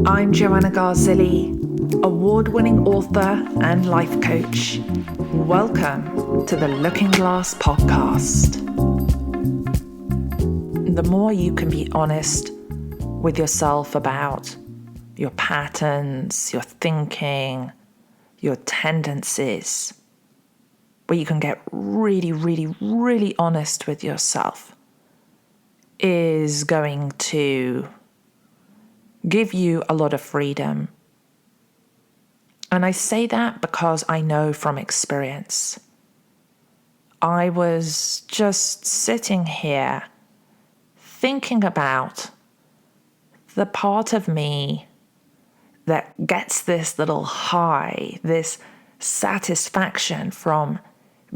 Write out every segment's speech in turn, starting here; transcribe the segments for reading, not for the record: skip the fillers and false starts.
I'm Joanna Garzilli, award-winning author and life coach. Welcome to the Looking Glass podcast. The more you can be honest with yourself about your patterns, your thinking, your tendencies, where you can get really honest with yourself, is going to give you a lot of freedom. And I say that because I know from experience. I was just sitting here thinking about the part of me that gets this little high, this satisfaction from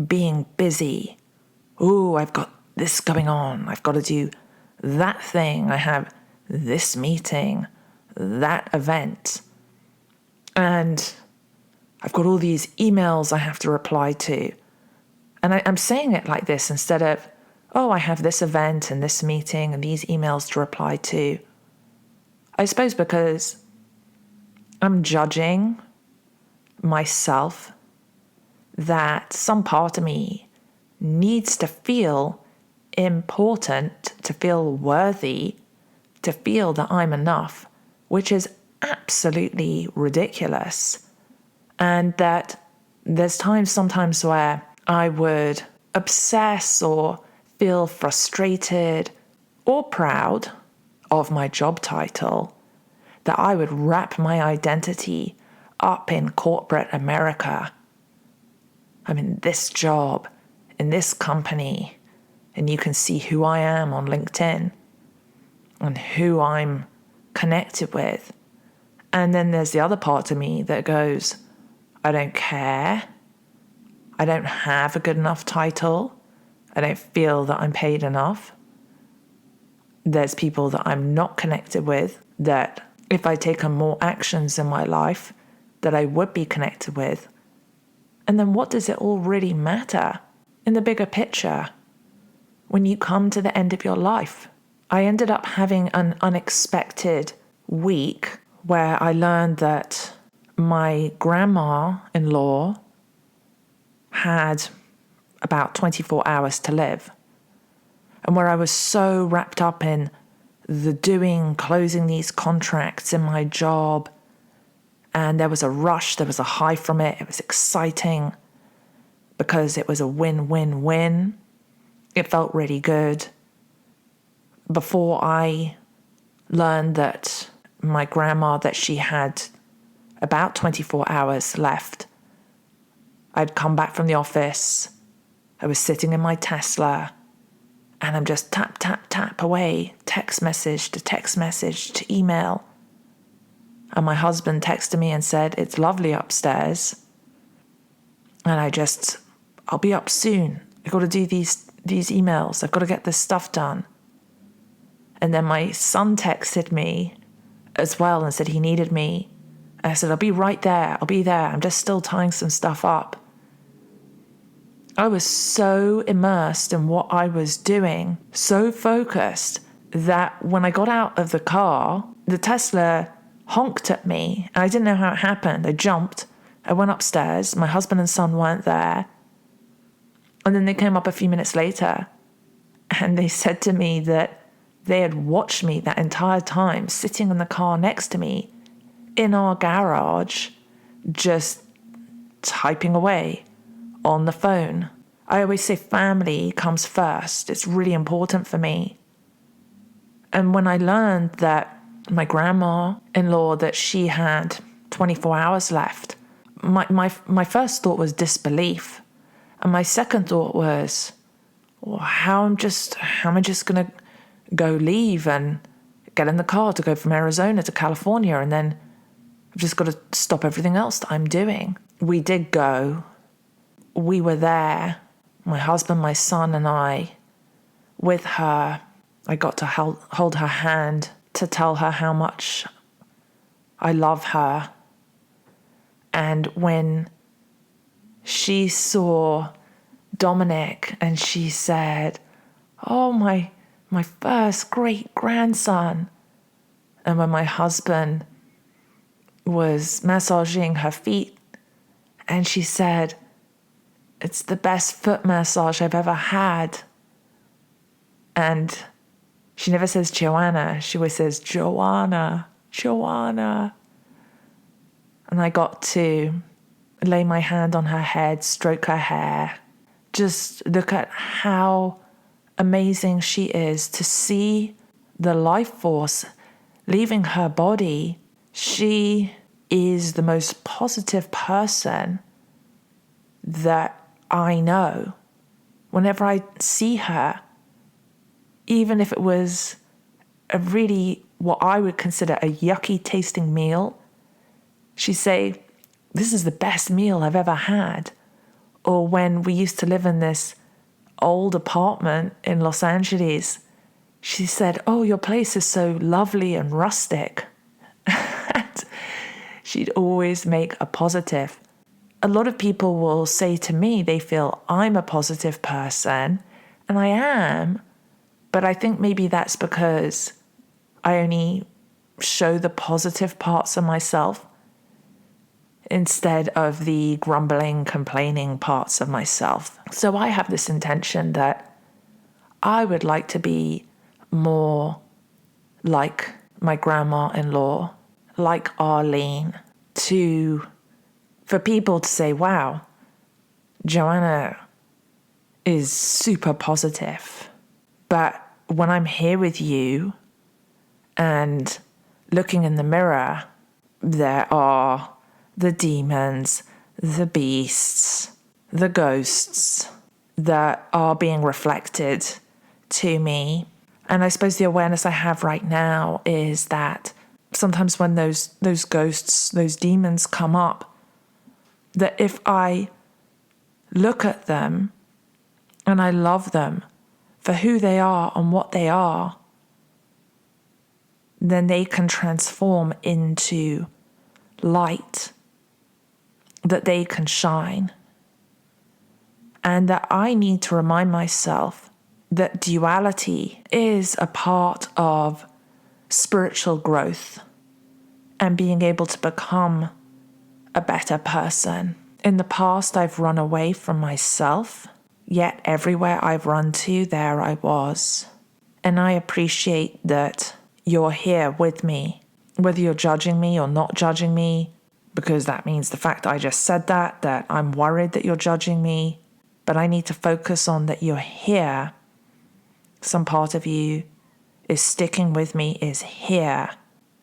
being busy. Ooh, I've got this going on. I've got to do that thing. I have this meeting, that event. And I've got all these emails I have to reply to. And I'm saying it like this instead of, oh, I have this event and this meeting and these emails to reply to. I suppose because I'm judging myself that some part of me needs to feel important, to feel worthy, to feel that I'm enough, which is absolutely ridiculous. And that there's sometimes where I would obsess or feel frustrated or proud of my job title, that I would wrap my identity up in corporate America. I'm in this job, in this company, and you can see who I am on LinkedIn and who I'm connected with. And then there's the other part of me that goes, I don't care. I don't have a good enough title. I don't feel that I'm paid enough. There's people that I'm not connected with that if I take on more actions in my life that I would be connected with. And then what does it all really matter in the bigger picture when you come to the end of your life? I ended up having an unexpected week where I learned that my grandma-in-law had about 24 hours to live. And where I was so wrapped up in the closing these contracts in my job, and there was a rush, there was a high from it. It was exciting because it was a win-win-win. It felt really good. Before I learned that my grandma, that she had about 24 hours left, I'd come back from the office. I was sitting in my Tesla, and I'm just tap away, text message to email. And my husband texted me and said, it's lovely upstairs. And I'll be up soon. I've got to do these emails. I've got to get this stuff done. And then my son texted me as well and said he needed me. And I said, I'll be right there. I'll be there. I'm just still tying some stuff up. I was so immersed in what I was doing, so focused, that when I got out of the car, the Tesla honked at me. And I didn't know how it happened. I jumped. I went upstairs. My husband and son weren't there. And then they came up a few minutes later and they said to me that they had watched me that entire time sitting in the car next to me in our garage, just typing away on the phone. I always say family comes first. It's really important for me. And when I learned that my grandma-in-law, that she had 24 hours left, my first thought was disbelief. And my second thought was, well, how am I just going to go leave and get in the car to go from Arizona to California, and then I've just got to stop everything else that I'm doing. We did go. We were there, my husband, my son, and I, with her. I got to hold her hand to tell her how much I love her. And when she saw Dominic and she said, oh, my first great grandson. And when my husband was massaging her feet, and she said, "It's the best foot massage I've ever had." And she never says Joanna. She always says Joanna, Joanna. And I got to lay my hand on her head, stroke her hair, just look at how amazing she is, to see the life force leaving her body. She is the most positive person that I know. Whenever I see her, even if it was a really, what I would consider a yucky tasting meal, she'd say, "This is the best meal I've ever had." Or when we used to live in this old apartment in Los Angeles, she said, "Oh, your place is so lovely and rustic." And she'd always make a positive. A lot of people will say to me they feel I'm a positive person, and I am, but I think maybe that's because I only show the positive parts of myself instead of the grumbling, complaining parts of myself. So I have this intention that I would like to be more like my grandma-in-law, like Arlene, for people to say, "Wow, Joanna is super positive." But when I'm here with you and looking in the mirror, there are the demons, the beasts, the ghosts that are being reflected to me. And I suppose the awareness I have right now is that sometimes when those ghosts, those demons come up, that if I look at them and I love them for who they are and what they are, then they can transform into light, that they can shine. And that I need to remind myself that duality is a part of spiritual growth and being able to become a better person. In the past, I've run away from myself, yet everywhere I've run to, there I was. And I appreciate that you're here with me, whether you're judging me or not judging me, because that means the fact I just said that I'm worried that you're judging me, but I need to focus on that you're here. Some part of you is sticking with me, is here,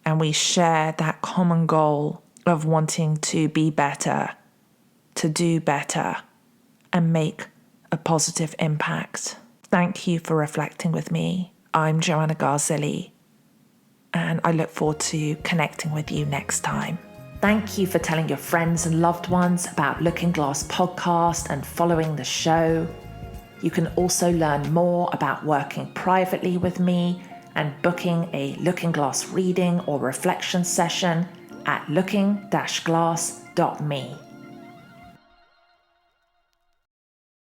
and we share that common goal of wanting to be better, to do better, and make a positive impact. Thank you for reflecting with me. I'm Joanna Garzilli, and I look forward to connecting with you next time. Thank you for telling your friends and loved ones about Looking Glass podcast and following the show. You can also learn more about working privately with me and booking a Looking Glass reading or reflection session at looking-glass.me.